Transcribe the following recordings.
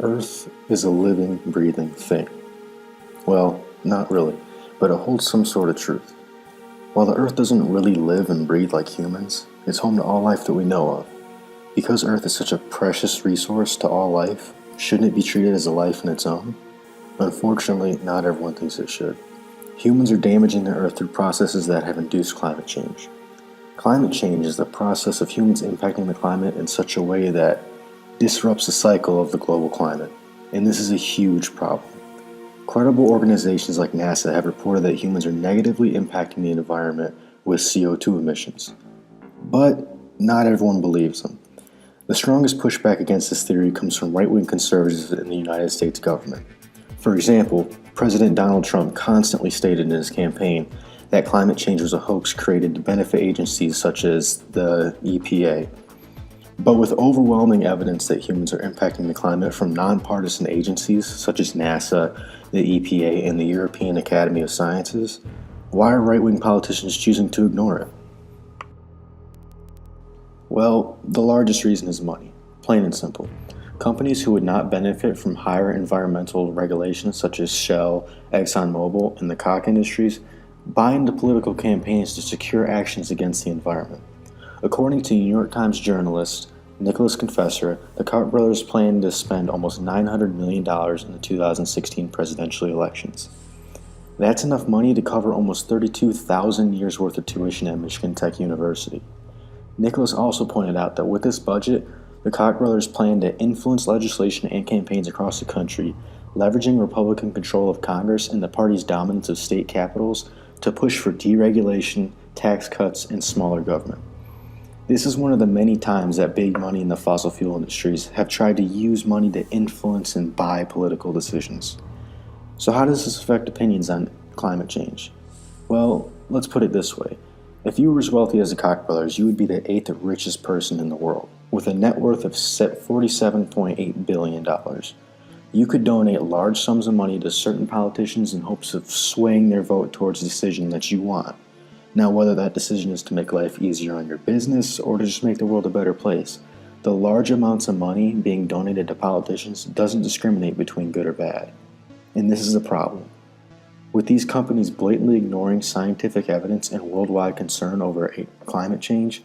Earth is a living, breathing thing. Well, not really, but it holds some sort of truth. While the Earth doesn't really live and breathe like humans, it's home to all life that we know of. Because Earth is such a precious resource to all life, shouldn't it be treated as a life in its own? Unfortunately, not everyone thinks it should. Humans are damaging the Earth through processes that have induced climate change. Climate change is the process of humans impacting the climate in such a way that disrupts the cycle of the global climate, and this is a huge problem. Credible organizations like NASA have reported that humans are negatively impacting the environment with CO2 emissions. But not everyone believes them. The strongest pushback against this theory comes from right-wing conservatives in the United States government. For example, President Donald Trump constantly stated in his campaign that climate change was a hoax created to benefit agencies such as the EPA. But with overwhelming evidence that humans are impacting the climate from nonpartisan agencies such as NASA, the EPA, and the European Academy of Sciences, why are right-wing politicians choosing to ignore it? Well, the largest reason is money, plain and simple. Companies who would not benefit from higher environmental regulations such as Shell, ExxonMobil, and the Koch industries buy into political campaigns to secure actions against the environment. According to New York Times journalist Nicholas Confessor, the Koch brothers plan to spend almost $900 million in the 2016 presidential elections. That's enough money to cover almost 32,000 years worth of tuition at Michigan Tech University. Nicholas also pointed out that with this budget, the Koch brothers plan to influence legislation and campaigns across the country, leveraging Republican control of Congress and the party's dominance of state capitals to push for deregulation, tax cuts, and smaller government. This is one of the many times that big money in the fossil fuel industries have tried to use money to influence and buy political decisions. So how does this affect opinions on climate change? Well, let's put it this way. If you were as wealthy as the Koch brothers, you would be the 8th richest person in the world, with a net worth of $47.8 billion. You could donate large sums of money to certain politicians in hopes of swaying their vote towards a decision that you want. Now, whether that decision is to make life easier on your business or to just make the world a better place, the large amounts of money being donated to politicians doesn't discriminate between good or bad. And this is a problem. With these companies blatantly ignoring scientific evidence and worldwide concern over climate change,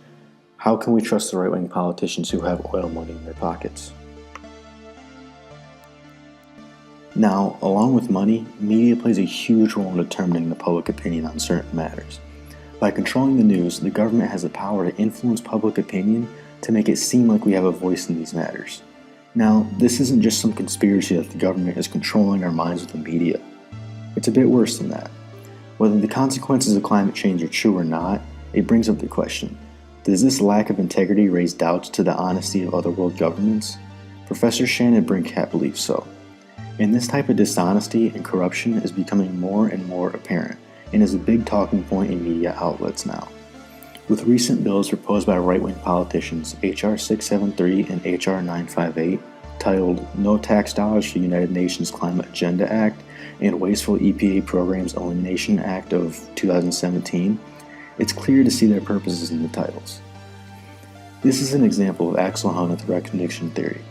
how can we trust the right-wing politicians who have oil money in their pockets? Now, along with money, media plays a huge role in determining the public opinion on certain matters. By controlling the news, the government has the power to influence public opinion to make it seem like we have a voice in these matters. Now, this isn't just some conspiracy that the government is controlling our minds with the media. It's a bit worse than that. Whether the consequences of climate change are true or not, it brings up the question, does this lack of integrity raise doubts to the honesty of other world governments? Professor Shannon Brinkat believes so. And this type of dishonesty and corruption is becoming more and more apparent, and is a big talking point in media outlets now. With recent bills proposed by right-wing politicians, H.R. 673 and H.R. 958, titled No Tax Dollars for United Nations Climate Agenda Act and Wasteful EPA Programs Elimination Act of 2017, it's clear to see their purposes in the titles. This is an example of Axel Honneth recognition theory,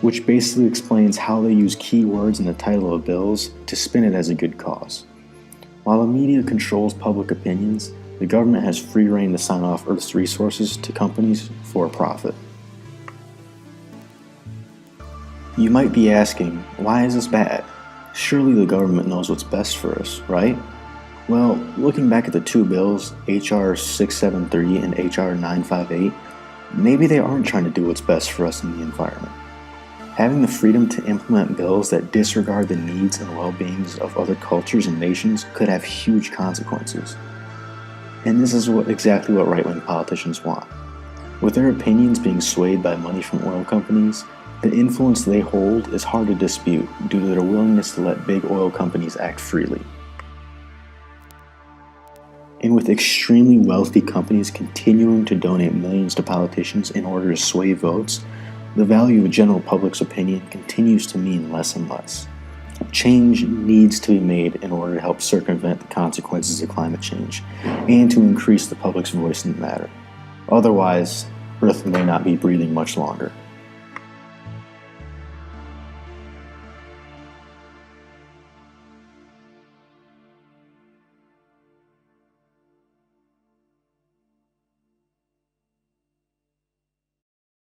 which basically explains how they use key words in the title of bills to spin it as a good cause. While the media controls public opinions, the government has free rein to sign off Earth's resources to companies for a profit. You might be asking, why is this bad? Surely the government knows what's best for us, right? Well, looking back at the two bills, H.R. 673 and H.R. 958, maybe they aren't trying to do what's best for us in the environment. Having the freedom to implement bills that disregard the needs and well-beings of other cultures and nations could have huge consequences. And this is exactly what right-wing politicians want. With their opinions being swayed by money from oil companies, the influence they hold is hard to dispute due to their willingness to let big oil companies act freely. And with extremely wealthy companies continuing to donate millions to politicians in order to sway votes, the value of the general public's opinion continues to mean less and less. Change needs to be made in order to help circumvent the consequences of climate change and to increase the public's voice in the matter. Otherwise, Earth may not be breathing much longer.